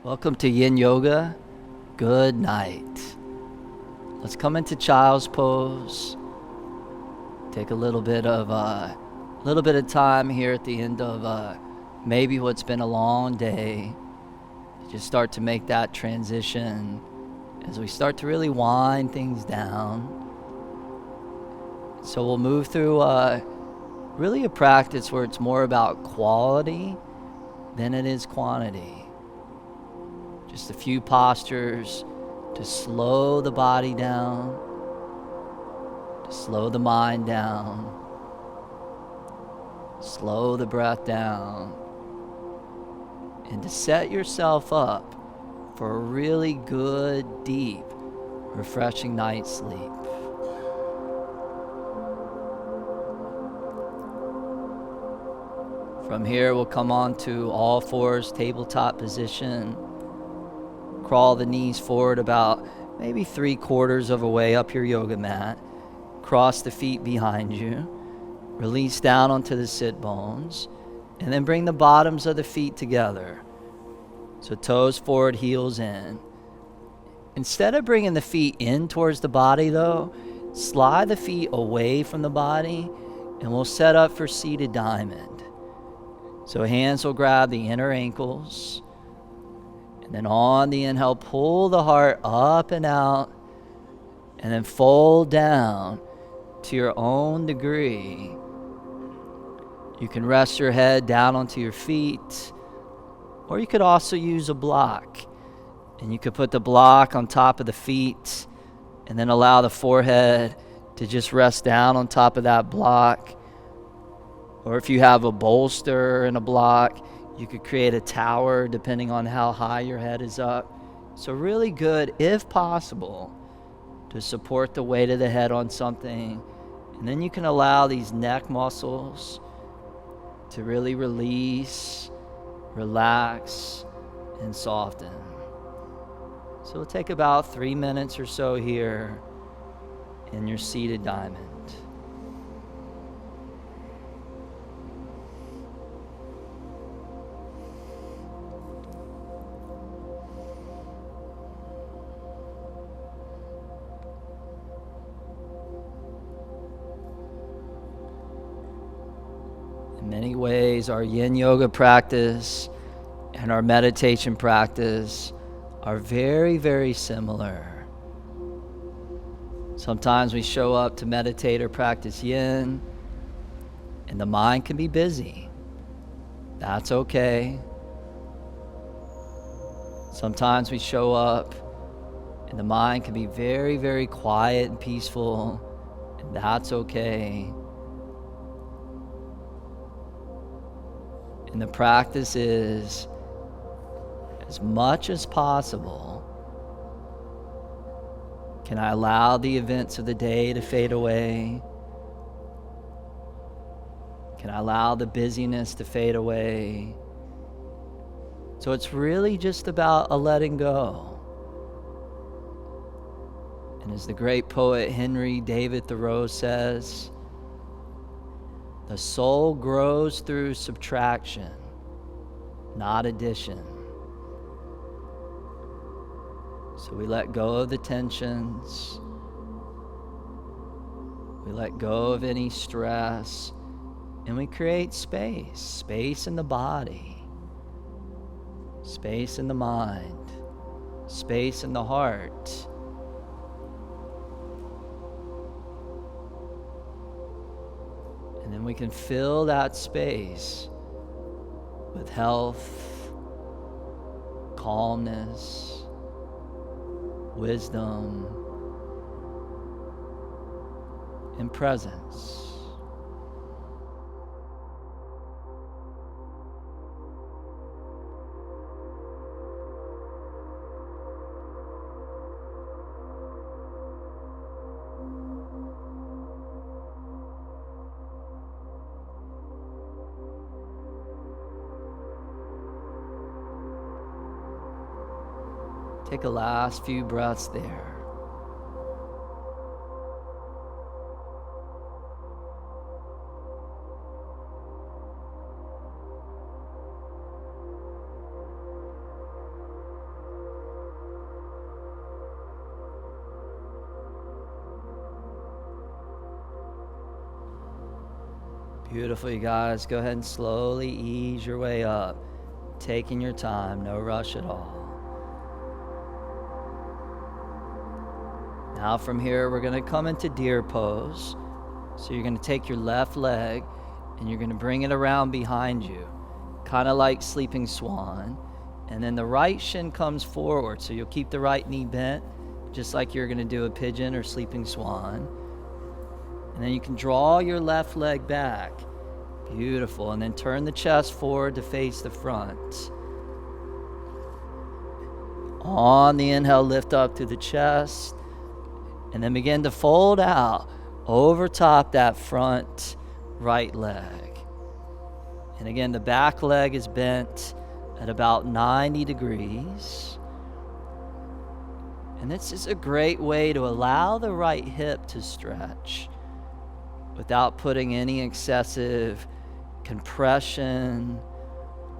Welcome to Yin Yoga. Good night. Let's come into child's pose. Take a little bit of time here at the end of maybe what's been a long day. Just start to make that transition as we start to really wind things down. So we'll move through really a practice where it's more about quality than it is quantity. Just a few postures to slow the body down, to slow the mind down, slow the breath down, and to set yourself up for a really good, deep, refreshing night's sleep. From here, we'll come on to all fours, tabletop position. Crawl the knees forward about maybe 3/4 of a way up your yoga mat. Cross the feet behind you. Release down onto the sit bones. And then bring the bottoms of the feet together. So toes forward, heels in. Instead of bringing the feet in towards the body though, slide the feet away from the body and we'll set up for seated diamond. So hands will grab the inner ankles. And then on the inhale, pull the heart up and out. And then fold down to your own degree. You can rest your head down onto your feet. Or you could also use a block. And you could put the block on top of the feet. And then allow the forehead to just rest down on top of that block. Or if you have a bolster and a block, you could create a tower depending on how high your head is up. So really good, if possible, to support the weight of the head on something. And then you can allow these neck muscles to really release, relax, and soften. So it'll take about 3 minutes or so here in your seated diamond. In many ways, our yin yoga practice and our meditation practice are very, very similar. Sometimes we show up to meditate or practice yin, and the mind can be busy. That's okay. Sometimes we show up, and the mind can be very, very quiet and peaceful, and that's okay. And the practice is, as much as possible, can I allow the events of the day to fade away? Can I allow the busyness to fade away? So it's really just about a letting go. And as the great poet Henry David Thoreau says, the soul grows through subtraction, not addition. So we let go of the tensions. We let go of any stress. And we create space. Space in the body. Space in the mind. Space in the heart. And then we can fill that space with health, calmness, wisdom, and presence. Take a last few breaths there. Beautiful, you guys. Go ahead and slowly ease your way up. Taking your time, no rush at all. Now from here, we're going to come into deer pose. So you're going to take your left leg and you're going to bring it around behind you, kind of like sleeping swan. And then the right shin comes forward. So you'll keep the right knee bent, just like you're going to do a pigeon or sleeping swan. And then you can draw your left leg back. Beautiful. And then turn the chest forward to face the front. On the inhale, lift up through the chest. And then begin to fold out over top that front right leg. And again, the back leg is bent at about 90 degrees. And this is a great way to allow the right hip to stretch without putting any excessive compression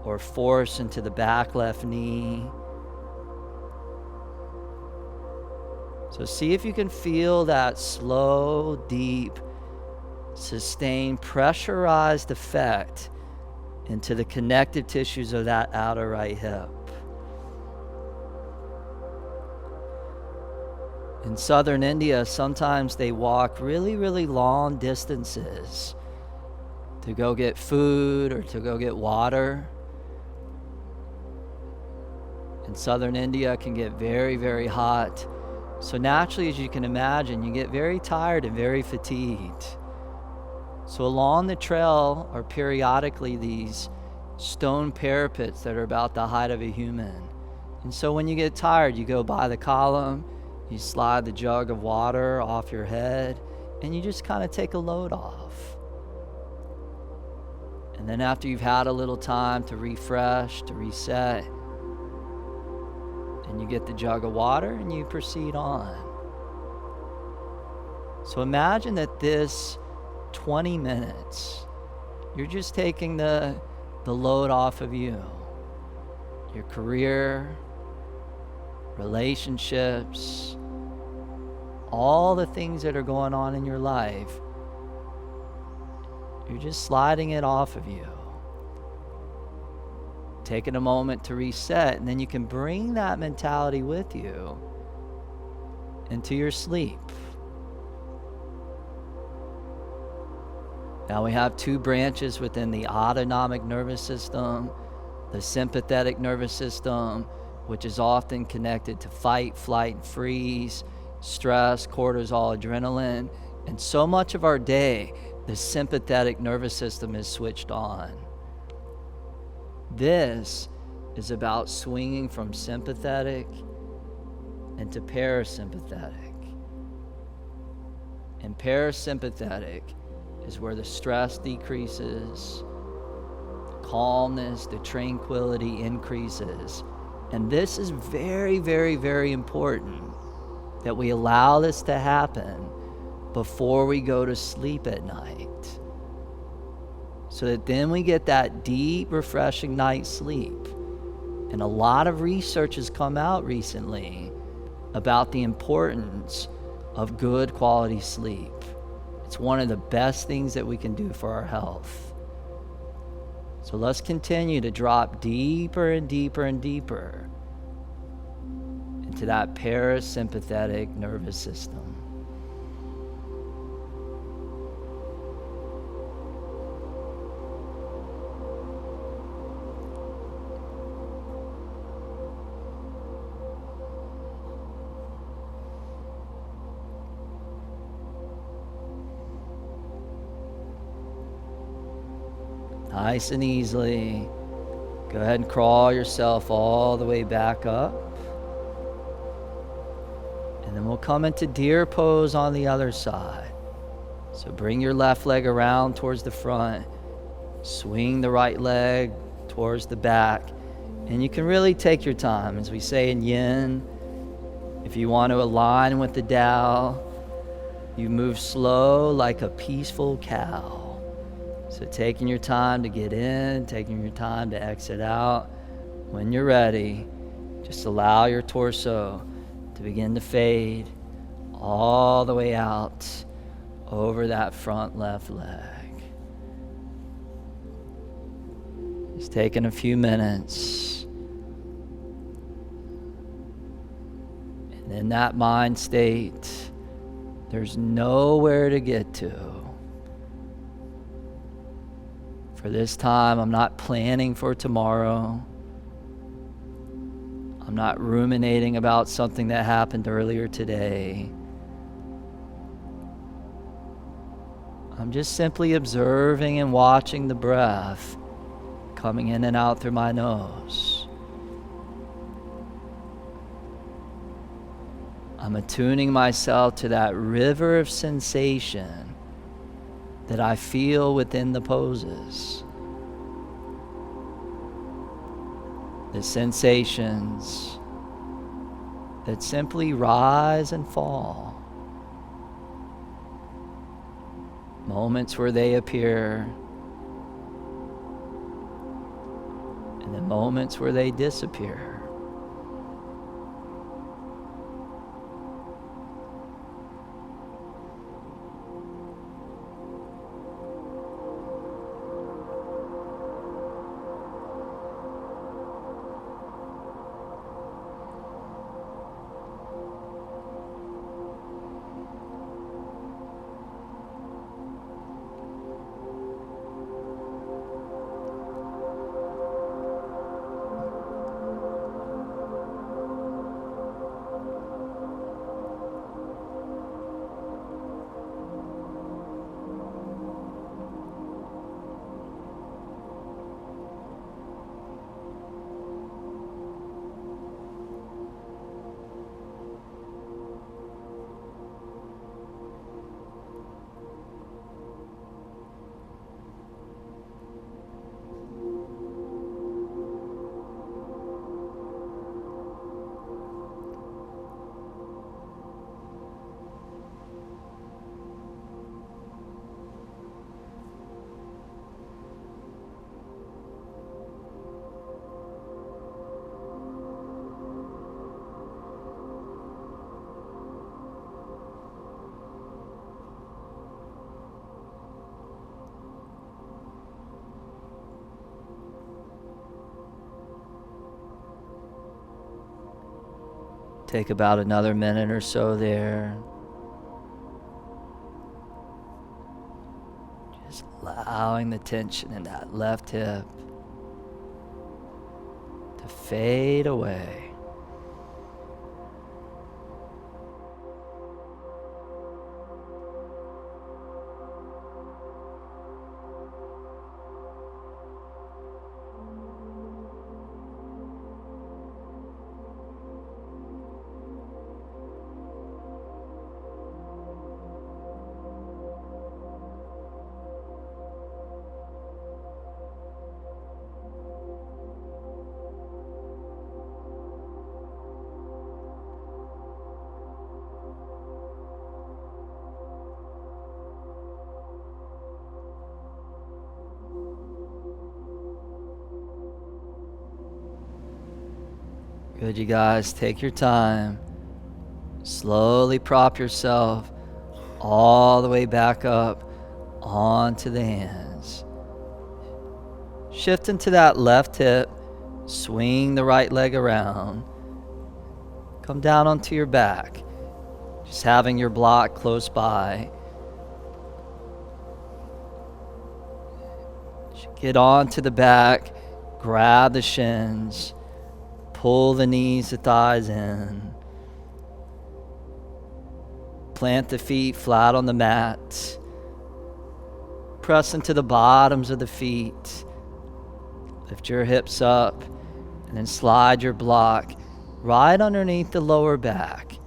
or force into the back left knee. So see if you can feel that slow, deep, sustained, pressurized effect into the connective tissues of that outer right hip. In southern India, sometimes they walk really, really long distances to go get food or to go get water. In southern India, it can get very, very hot. So naturally, as you can imagine, you get very tired and very fatigued. So along the trail are periodically these stone parapets that are about the height of a human. And so when you get tired, you go by the column, you slide the jug of water off your head, and you just kind of take a load off. And then after you've had a little time to refresh, to reset, and you get the jug of water and you proceed on. So imagine that this 20 minutes, you're just taking the load off of you. Your career, relationships, all the things that are going on in your life, you're just sliding it off of you. Taking a moment to reset, and then you can bring that mentality with you into your sleep. Now we have two branches within the autonomic nervous system, the sympathetic nervous system, which is often connected to fight, flight, and freeze, stress, cortisol, adrenaline, and so much of our day, the sympathetic nervous system is switched on. This is about swinging from sympathetic into parasympathetic. And parasympathetic is where the stress decreases, the calmness, the tranquility increases. And this is very, very, very important that we allow this to happen before we go to sleep at night. So that then we get that deep, refreshing night's sleep. And a lot of research has come out recently about the importance of good quality sleep. It's one of the best things that we can do for our health. So let's continue to drop deeper and deeper and deeper into that parasympathetic nervous system. Nice and easily, go ahead and crawl yourself all the way back up. And then we'll come into deer pose on the other side. So bring your left leg around towards the front, swing the right leg towards the back, and you can really take your time. As we say in yin, if you want to align with the Tao, you move slow like a peaceful cow. So taking your time to get in, taking your time to exit out. When you're ready, just allow your torso to begin to fade all the way out over that front left leg. Just taking a few minutes. And in that mind state, there's nowhere to get to. For this time, I'm not planning for tomorrow. I'm not ruminating about something that happened earlier today. I'm just simply observing and watching the breath coming in and out through my nose. I'm attuning myself to that river of sensation that I feel within the poses. The sensations that simply rise and fall. Moments where they appear, and then moments where they disappear. Take about another minute or so there. Just allowing the tension in that left hip to fade away. Good, you guys. Take your time. Slowly prop yourself all the way back up onto the hands. Shift into that left hip. Swing the right leg around. Come down onto your back. Just having your block close by. Get onto the back. Grab the shins. Pull the knees, the thighs in. Plant the feet flat on the mat. Press into the bottoms of the feet. Lift your hips up and then slide your block right underneath the lower back.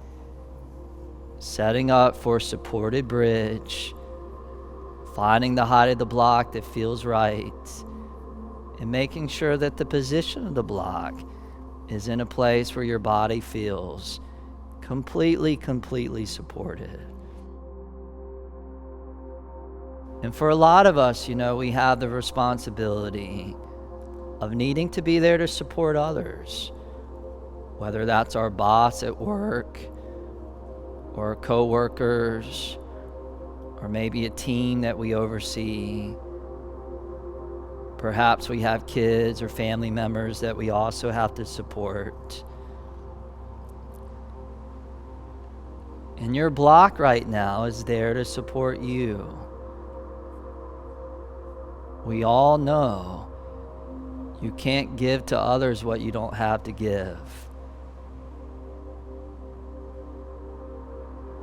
Setting up for supported bridge. Finding the height of the block that feels right. And making sure that the position of the block is in a place where your body feels completely supported. And for a lot of us, we have the responsibility of needing to be there to support others, whether that's our boss at work or co-workers or maybe a team that we oversee. Perhaps we have kids or family members that we also have to support. And your block right now is there to support you. We all know you can't give to others what you don't have to give.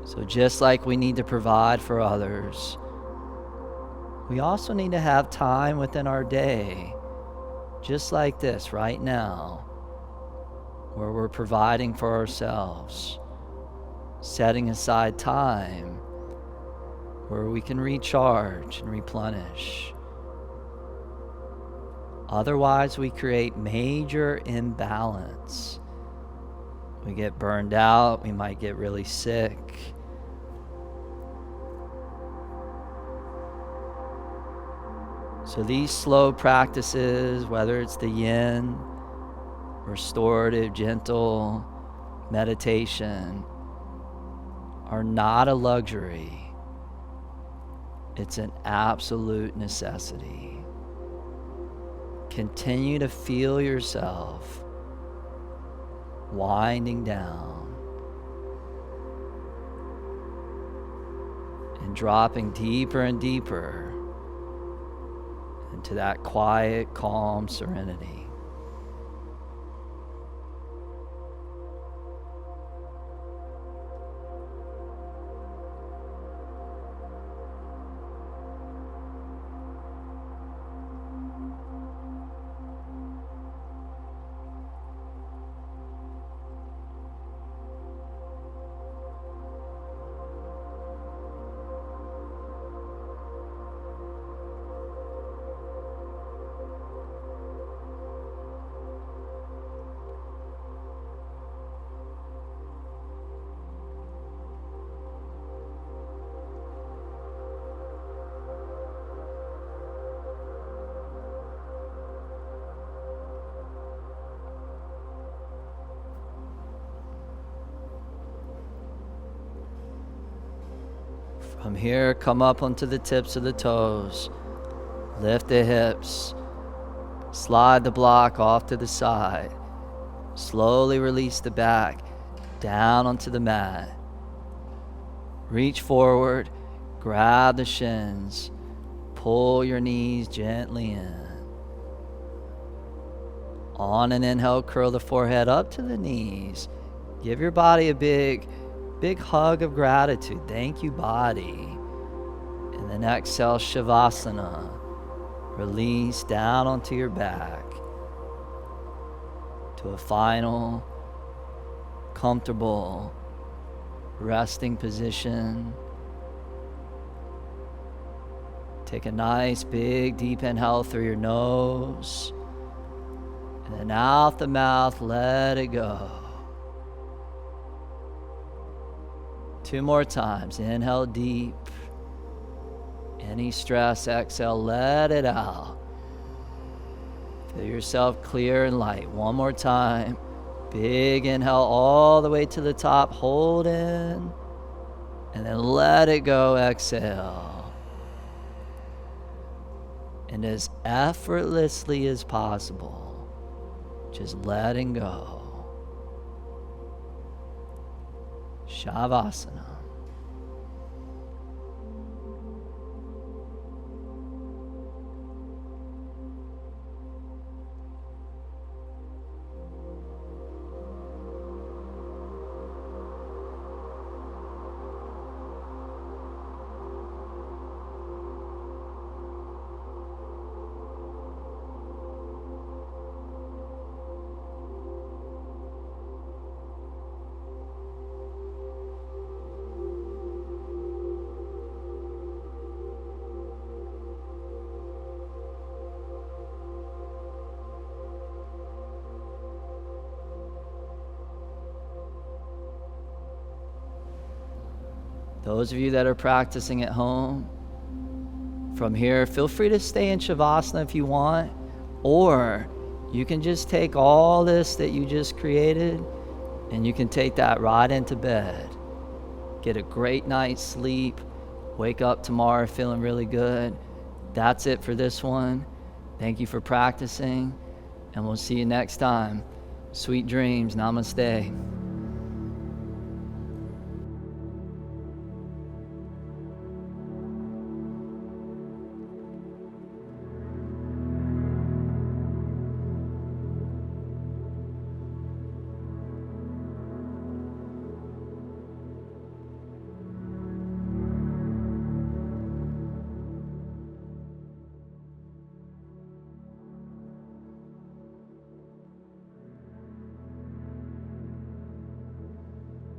So just like we need to provide for others, we also need to have time within our day, just like this right now, where we're providing for ourselves, setting aside time where we can recharge and replenish. Otherwise, we create major imbalance. We get burned out, we might get really sick. So these slow practices, whether it's the yin, restorative, gentle meditation, are not a luxury. It's an absolute necessity. Continue to feel yourself winding down and dropping deeper and deeper into that quiet, calm serenity. From here, come up onto the tips of the toes. Lift the hips. Slide the block off to the side. Slowly release the back down onto the mat. Reach forward, grab the shins. Pull your knees gently in. On an inhale, curl the forehead up to the knees. Give your body a big hug of gratitude. Thank you, body. And then exhale, Shavasana. Release down onto your back to a final, comfortable, resting position. Take a nice, big, deep inhale through your nose. And then out the mouth, let it go. 2 more times. Inhale deep. Any stress, exhale, let it out. Feel yourself clear and light. 1 more time. Big inhale all the way to the top. Hold in. And then let it go. Exhale. And as effortlessly as possible, just letting go. Shavasana. Those of you that are practicing at home, from here, feel free to stay in Shavasana if you want, or you can just take all this that you just created and you can take that right into bed. Get a great night's sleep, wake up tomorrow feeling really good. That's it for this one. Thank you for practicing, and we'll see you next time. Sweet dreams. Namaste.